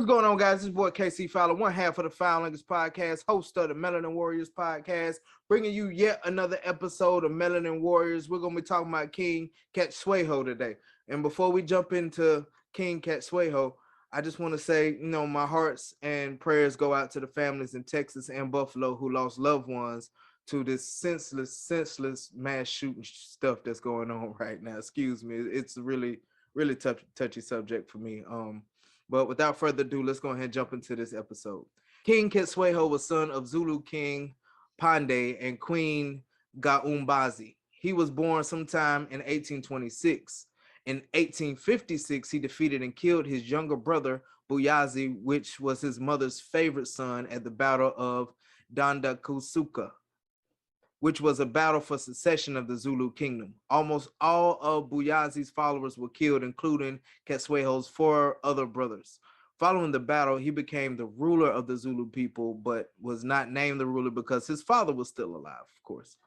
What's going on, guys? This is boy KC Fowler, one half of the Fowlingers podcast, host of the Melanin Warriors podcast, bringing you yet another episode of Melanin Warriors. We're going to be talking about King Cetshwayo today. And before we jump into King Cetshwayo, I just want to say, my hearts and prayers go out to the families in Texas and Buffalo who lost loved ones to this senseless mass shooting stuff that's going on right now. Excuse me. It's a really touchy subject for me. But without further ado, let's go ahead and jump into this episode. King Cetshwayo was son of Zulu King Pandey and Queen Gaumbazi. He was born sometime in 1826. In 1856, he defeated and killed his younger brother, Buyazi, which was his mother's favorite son, at the Battle of Dandakusuka, which was a battle for secession of the Zulu kingdom. Almost all of Buyazi's followers were killed, including Cetshwayo's 4 other brothers. Following the battle, he became the ruler of the Zulu people, but was not named the ruler because his father was still alive, of course.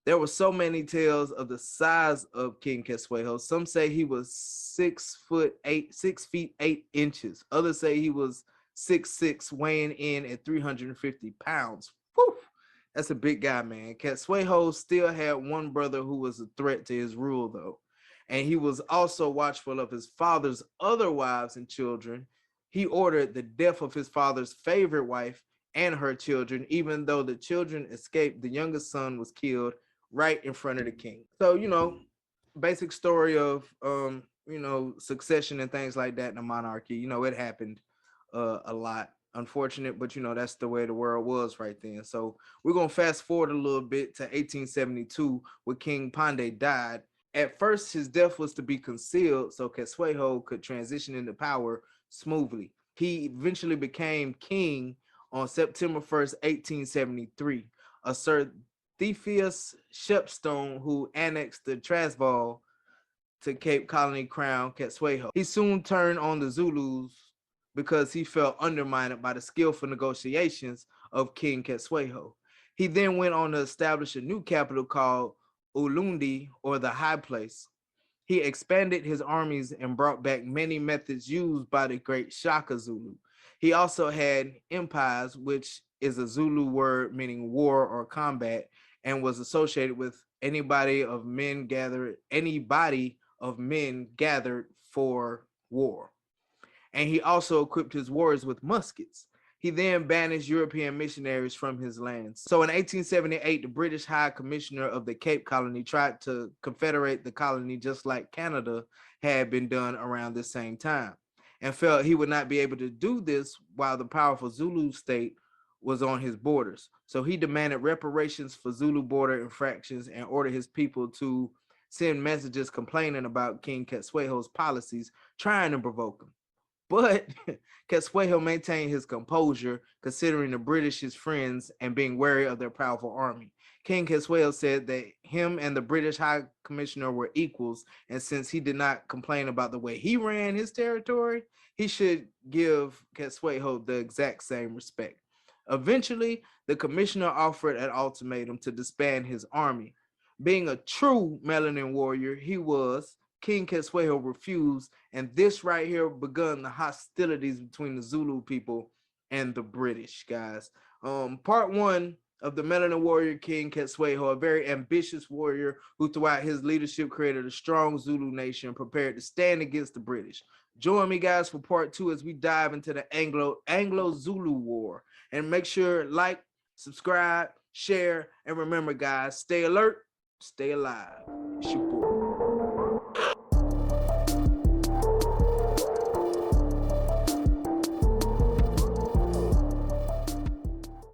There were so many tales of the size of King Cetshwayo. Some say he was 6 feet 8 inches. Others say he was 6'6", weighing in at 350 pounds. Whew. That's a big guy, man. Cetshwayo still had one brother who was a threat to his rule, though. And he was also watchful of his father's other wives and children. He ordered the death of his father's favorite wife and her children. Even though the children escaped, the youngest son was killed right in front of the king. So, basic story of, succession and things like that in a monarchy. It happened a lot. Unfortunate, but that's the way the world was right then. So we're gonna fast forward a little bit to 1872, where King Pandey died. At first, his death was to be concealed so Cetshwayo could transition into power smoothly. He eventually became king on September 1st, 1873. A Sir Theseus Shepstone, who annexed the Transvaal to Cape Colony crown Cetshwayo. He soon turned on the Zulus because he felt undermined by the skillful negotiations of King Cetshwayo. He then went on to establish a new capital called Ulundi, or the High Place. He expanded his armies and brought back many methods used by the great Shaka Zulu. He also had empires, which is a Zulu word meaning war or combat, and was associated with anybody of men gathered for war. And he also equipped his warriors with muskets. He then banished European missionaries from his lands. So in 1878, the British High Commissioner of the Cape Colony tried to confederate the colony just like Canada had been done around the same time, and felt he would not be able to do this while the powerful Zulu state was on his borders. So he demanded reparations for Zulu border infractions and ordered his people to send messages complaining about King Cetshwayo's policies, trying to provoke him. But Cetshwayo maintained his composure, considering the British his friends and being wary of their powerful army. King Cetshwayo said that him and the British High Commissioner were equals, and since he did not complain about the way he ran his territory, he should give Cetshwayo the exact same respect. Eventually, the commissioner offered an ultimatum to disband his army. Being a true Melanin warrior, King Cetshwayo refused, and this right here begun the hostilities between the Zulu people and the British, guys. Part 1 of the Melanin warrior King Cetshwayo, a very ambitious warrior who throughout his leadership created a strong Zulu nation prepared to stand against the British. Join me, guys, for part 2 as we dive into the Anglo-Zulu War. And make sure like, subscribe, share, and remember, guys, stay alert, stay alive.